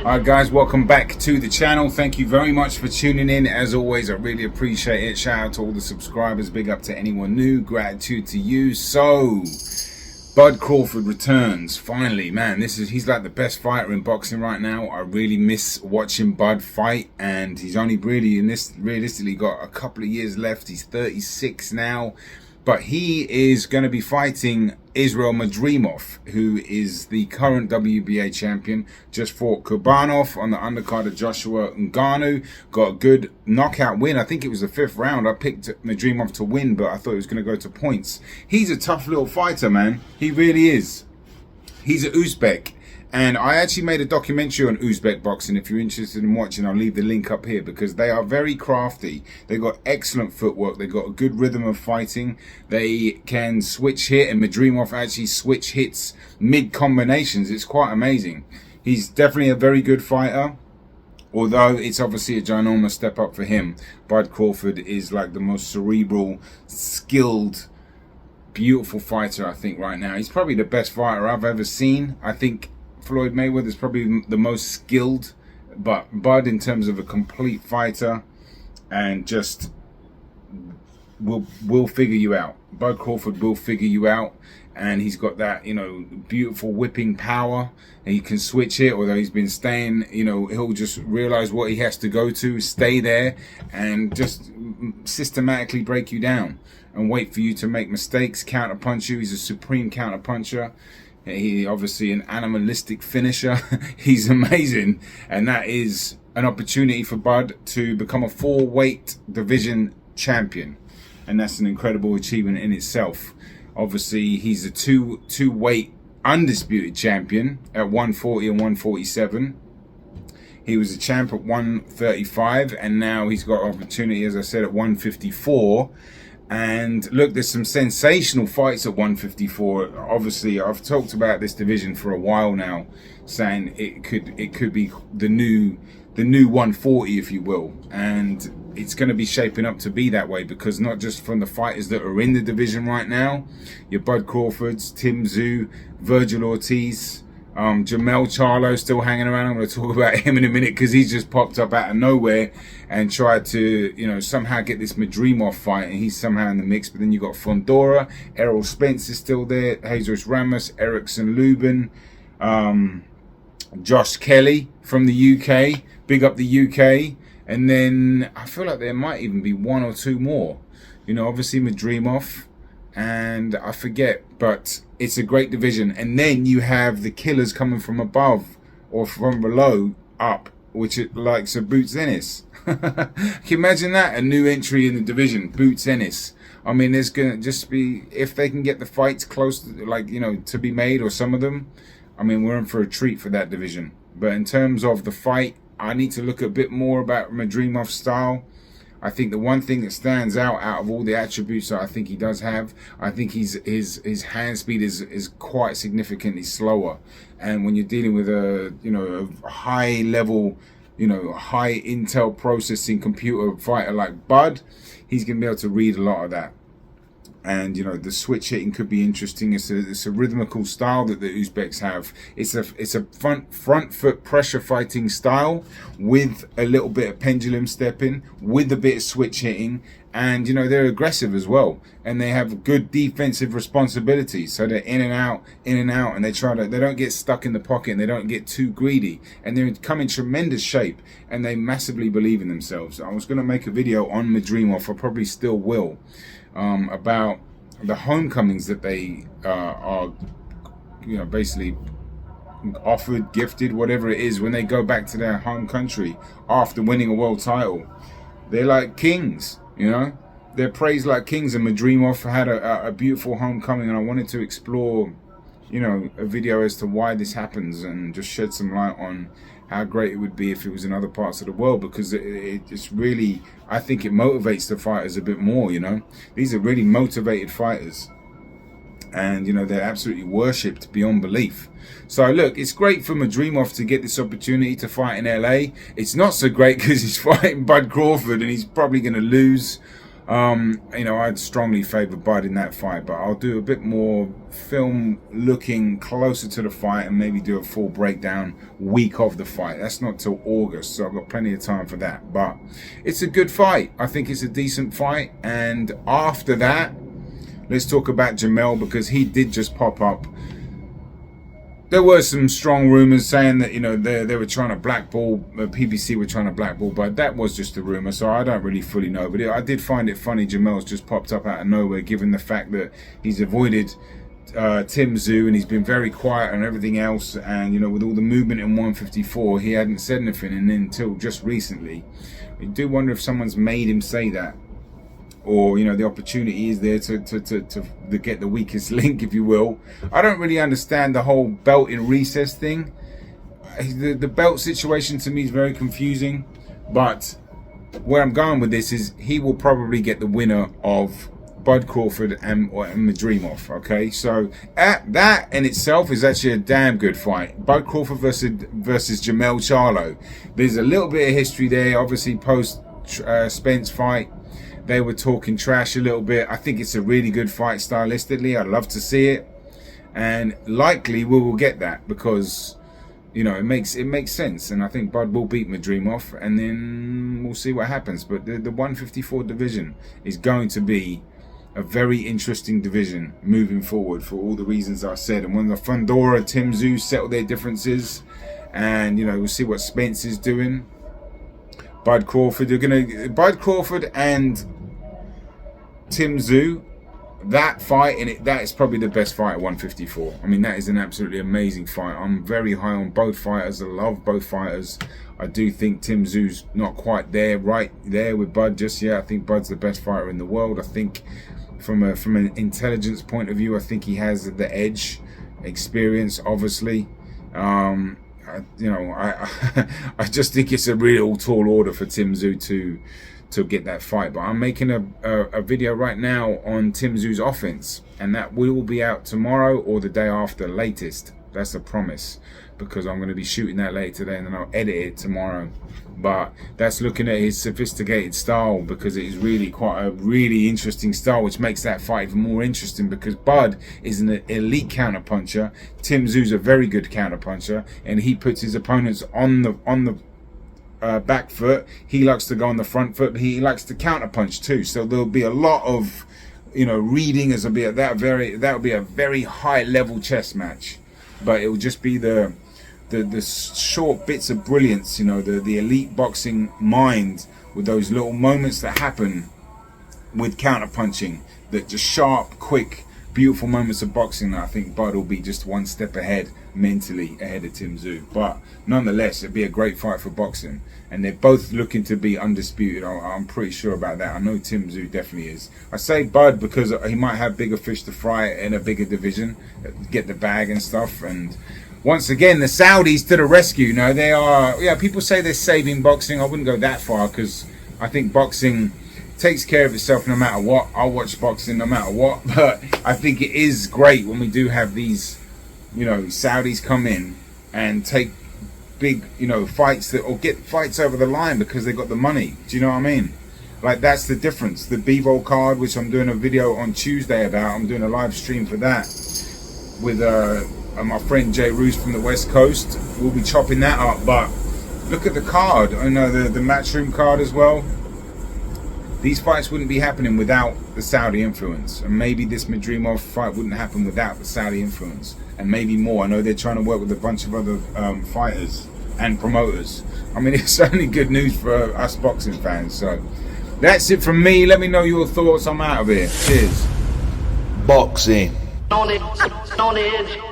Alright guys, welcome back to the channel. Thank you very much for tuning in. As always, I really appreciate it. Shout out to all the subscribers. Big up to anyone new. Gratitude to you. So, Bud Crawford returns. Finally, man, he's like the best fighter in boxing right now. I really miss watching Bud fight, and he's only really realistically got a couple of years left. He's 36 now. But he is going to be fighting Israel Madrimov, who is the current WBA champion. Just fought Kurbanov on the undercard of Joshua Ngannou. Got a good knockout win. I think it was the 5th round. I picked Madrimov to win, but I thought it was going to go to points. He's a tough little fighter, man. He really is. He's an Uzbek. And I actually made a documentary on Uzbek boxing. If you're interested in watching, I'll leave the link up here, because they are very crafty. They got excellent footwork. They got a good rhythm of fighting. They can switch hit, and Madrimov actually switch hits mid combinations. It's quite amazing. He's definitely a very good fighter, although it's obviously a ginormous step up for him. Bud Crawford is like the most cerebral, skilled, beautiful fighter, I think, right now. He's probably the best fighter I've ever seen. I think Floyd Mayweather is probably the most skilled, but Bud, in terms of a complete fighter, and just will figure you out. Bud Crawford will figure you out, and he's got that, you know, beautiful whipping power, and he can switch it. Although he's been staying, you know, he'll just realize what he has to go to, stay there, and just systematically break you down and wait for you to make mistakes, counter punch you. He's a supreme counter puncher. He obviously an animalistic finisher. He's amazing, and that is an opportunity for Bud to become a 4-weight division champion, and that's an incredible achievement in itself. Obviously, he's a two-weight undisputed champion at 140 and 147. He was a champ at 135, and now he's got opportunity, as I said, at 154. And look, there's some sensational fights at 154. Obviously, I've talked about this division for a while now, saying it could be the new 140, if you will. And it's going to be shaping up to be that way, because not just from the fighters that are in the division right now, your Bud Crawfords, Tszyu, Virgil Ortiz, Jermell Charlo still hanging around. I'm going to talk about him in a minute, because he's just popped up out of nowhere and tried to, you know, somehow get this Madrimov fight, and he's somehow in the mix. But then you got Fondora, Errol Spence is still there, Jesus Ramos, Erickson Lubin, Josh Kelly from the UK. Big up the UK. And then I feel like there might even be one or two more. You know, obviously Madrimov, and I forget, but it's a great division. And then you have the killers coming from above or from below up, which it likes of Boots Ennis. Can you imagine that? A new entry in the division, Boots Ennis. I mean, there's gonna just be, if they can get the fights close to, like, you know, to be made, or some of them, I mean, we're in for a treat for that division. But in terms of the fight, I need to look a bit more about Madrimov's style. I think the one thing that stands out of all the attributes that I think he does have, I think his hand speed is quite significantly slower. And when you're dealing with a, you know, a high level, you know, high intel processing computer fighter like Bud, he's going to be able to read a lot of that. And, you know, the switch hitting could be interesting. It's a rhythmical style that the Uzbeks have. It's a front foot pressure fighting style with a little bit of pendulum stepping, with a bit of switch hitting, and, you know, they're aggressive as well, and they have good defensive responsibility. So they're in and out, and they don't get stuck in the pocket, and they don't get too greedy, and they come in tremendous shape, and they massively believe in themselves. I was going to make a video on Madrimov, I probably still will, about the homecomings that they are, you know, basically offered, gifted, whatever it is, when they go back to their home country after winning a world title. They're like kings, you know, they're praised like kings. And Madrimov had a beautiful homecoming, and I wanted to explore, you know, a video as to why this happens, and just shed some light on how great it would be if it was in other parts of the world, because it's really, I think it motivates the fighters a bit more, you know. These are really motivated fighters, and, you know, they're absolutely worshipped beyond belief. So look, it's great for Madrimov to get this opportunity to fight in LA. It's not so great because he's fighting Bud Crawford, and he's probably going to lose. You know, I'd strongly favour Bud in that fight, but I'll do a bit more film looking closer to the fight and maybe do a full breakdown week of the fight. That's not till August, so I've got plenty of time for that. But it's a good fight. I think it's a decent fight. And after that, let's talk about Jermell, because he did just pop up. There were some strong rumours saying that, you know, they were trying to blackball, PBC were trying to blackball, but that was just a rumour, so I don't really fully know. But I did find it funny Jermell's just popped up out of nowhere, given the fact that he's avoided Tszyu and he's been very quiet and everything else. And, you know, with all the movement in 154, he hadn't said anything, and then until just recently. I do wonder if someone's made him say that. Or, you know, the opportunity is there to get the weakest link, if you will. I don't really understand the whole belt in recess thing. The belt situation to me is very confusing. But where I'm going with this is he will probably get the winner of Bud Crawford and Madrimov. Okay, so that in itself is actually a damn good fight. Bud Crawford versus Jermell Charlo. There's a little bit of history there, obviously post Spence fight. They were talking trash a little bit. I think it's a really good fight stylistically. I'd love to see it, and likely we will get that because, you know, it makes sense. And I think Bud will beat Madrimov, and then we'll see what happens. But the 154 division is going to be a very interesting division moving forward for all the reasons I said. And when the Fundora, Tszyu settle their differences, and, you know, we'll see what Spence is doing. Bud Crawford and Tszyu, that fight in it, that is probably the best fight at 154. I mean, that is an absolutely amazing fight. I'm very high on both fighters. I love both fighters. I do think Tszyu's not quite there, right there with Bud just yet. I think Bud's the best fighter in the world. I think from an intelligence point of view, I think he has the edge. Experience, obviously. You know, I just think it's a real tall order for Tszyu to get that fight. But I'm making a video right now on Tszyu's offense, and that will be out tomorrow or the day after latest. That's a promise, because I'm going to be shooting that later today and then I'll edit it tomorrow. But that's looking at his sophisticated style, because it is really quite a really interesting style, which makes that fight even more interesting, because Bud is an elite counterpuncher. Tszyu's a very good counterpuncher, and he puts his opponents on the back foot. He likes to go on the front foot, but he likes to counterpunch too. So there'll be a lot of, you know, reading. As that will be a very high level chess match, but it will just be the short bits of brilliance, you know, the elite boxing mind, with those little moments that happen with counterpunching, that just sharp, quick, beautiful moments of boxing that I think Bud will be just one step ahead mentally ahead of Tszyu. But nonetheless, it'd be a great fight for boxing, and they're both looking to be undisputed. I'm pretty sure about that. I know Tszyu definitely is. I say Bud because he might have bigger fish to fry in a bigger division, get the bag and stuff. And once again, the Saudis to the rescue. You know, they are, yeah, people say they're saving boxing. I wouldn't go that far, because I think boxing takes care of itself no matter what. I'll watch boxing no matter what. But I think it is great when we do have these, you know, Saudis come in and take big, you know, fights or get fights over the line because they got the money. Do you know what I mean? Like, that's the difference. The Bevo card, which I'm doing a video on Tuesday about, I'm doing a live stream for that with my friend Jay Roos from the West Coast. We'll be chopping that up. But look at the card. I know the Matchroom card as well. These fights wouldn't be happening without the Saudi influence, and maybe this Madrimov fight wouldn't happen without the Saudi influence, and maybe more. I know they're trying to work with a bunch of other fighters and promoters. I mean, it's only good news for us boxing fans. So that's it from me. Let me know your thoughts. I'm out of here. Cheers. Boxing. On edge.